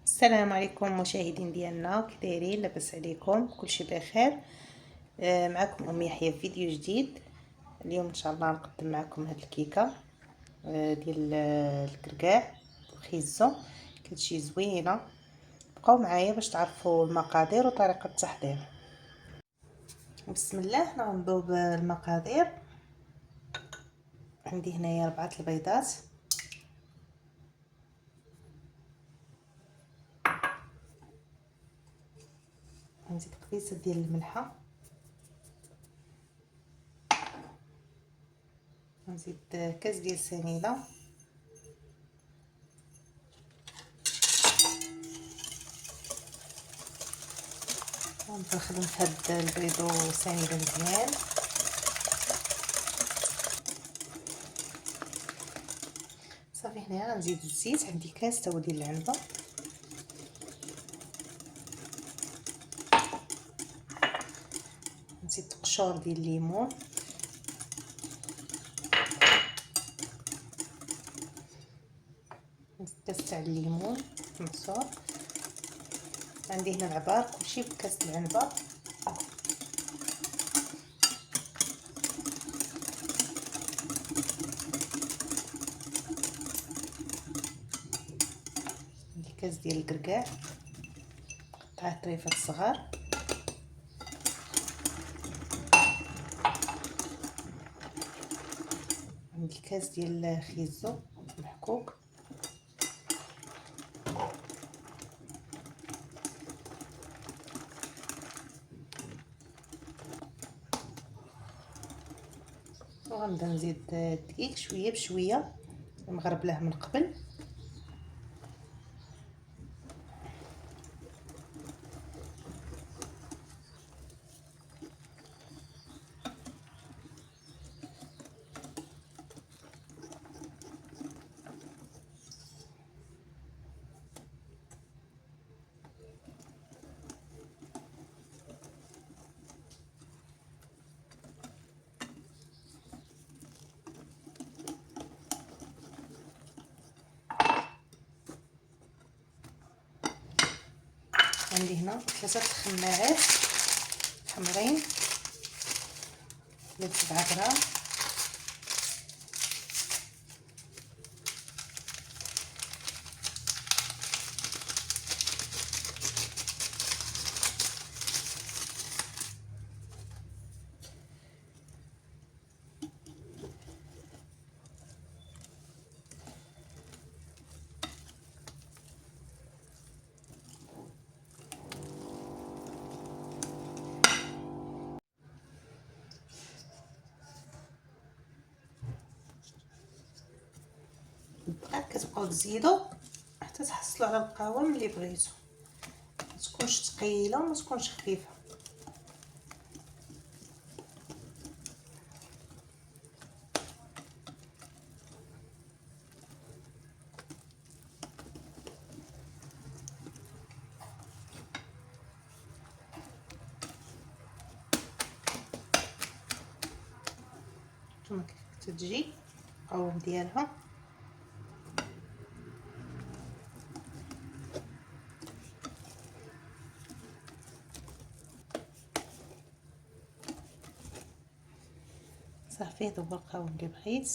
السلام عليكم مشاهدين ديالنا، كي دايرين؟ لاباس عليكم؟ كلشي بخير. معكم ام يحيى في فيديو جديد. اليوم ان شاء الله نقدم معكم هاد الكيكه ديال الكركاع خيزو. كتجي زوينه. بقاو معايا باش تعرفوا المقادير وطريقه التحضير. بسم الله، نبداو بالمقادير. عندي هنايا 4 البيضات، نزيد قبيصه ديال الملحه، نزيد كاس ديال سنيده، ونخدم في هاد البيض وسنيده مزيان. صافي هنايا غنزيد الزيت، عندي كاس تا هو ديال العنبه، نزيد قشور ديال الليمون، نزيد كاس تاع الليمون معصور. عندي هنا العبار، كلشي بكاس العنبه. عندي كاس ديال الكركاع قطعه طريفات صغار، عندي كاس ديال الخيزو محكوك، وغنبدا نزيد الدقيق شويه بشويه مغربلاه من قبل. عندي هنا 3 خماعات حمرين ديال 7 غرام، الدقيق كتبقاو تزيدوا حتى تحصلوا على القوام اللي بغيتو، ما تكونش ثقيله وما تكونش خفيفه. نتوما كيف تتجي القوام ديالها. صافي هذا هو القوام اللي بغيت.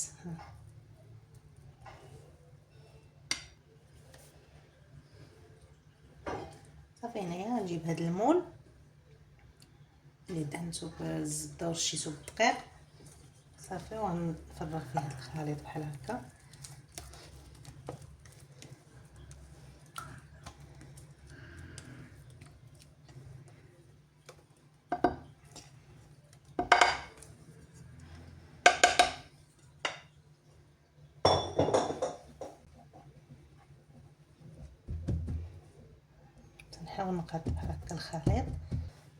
صافي هنايا غنجيب هذا المول اللي دهنتو بالزبده ورشيتو بالدقيق، صافي وغنفرغ فيه هذا الخليط بحال هكا. نحاول نقاد بحال هكا الخليط.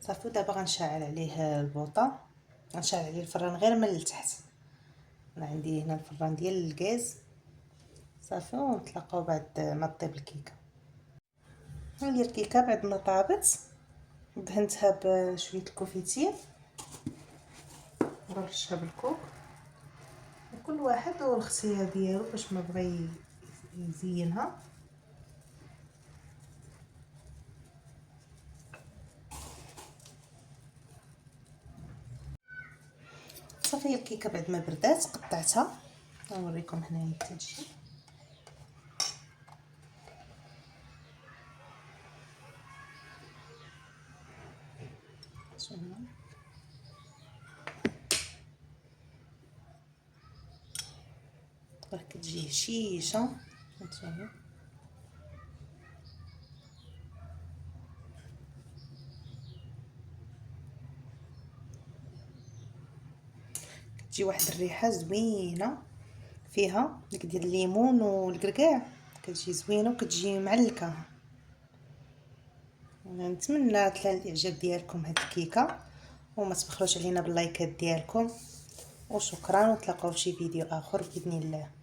صافي ودابا غنشعل عليه البوطه، غنشعل عليه الفران غير من التحت. انا عندي هنا الفران ديال الغاز. صافي ونتلاقاو بعد ما طيب الكيكه. ها هي الكيكه بعد ما طابت، دهنتها بشويه الكونفيتير ورشها بالكوك، وكل واحد والاختيار ديالو باش ما بغى يزينها. صافي هي الكيكه بعد ما بردات قطعتها، نوريكم هنايا التجي. راه كتجي هشيشه هانتوما. كتجي واحد الريحه زوينه فيها ديك ديال الليمون والكركاع، كتجي زوينه وكتجي معلكه. نتمنى تنال الاعجاب ديالكم هاد الكيكه، وما تبخلوش علينا باللايكات ديالكم، وشكرا، ونتلاقاو في شي فيديو اخر باذن الله.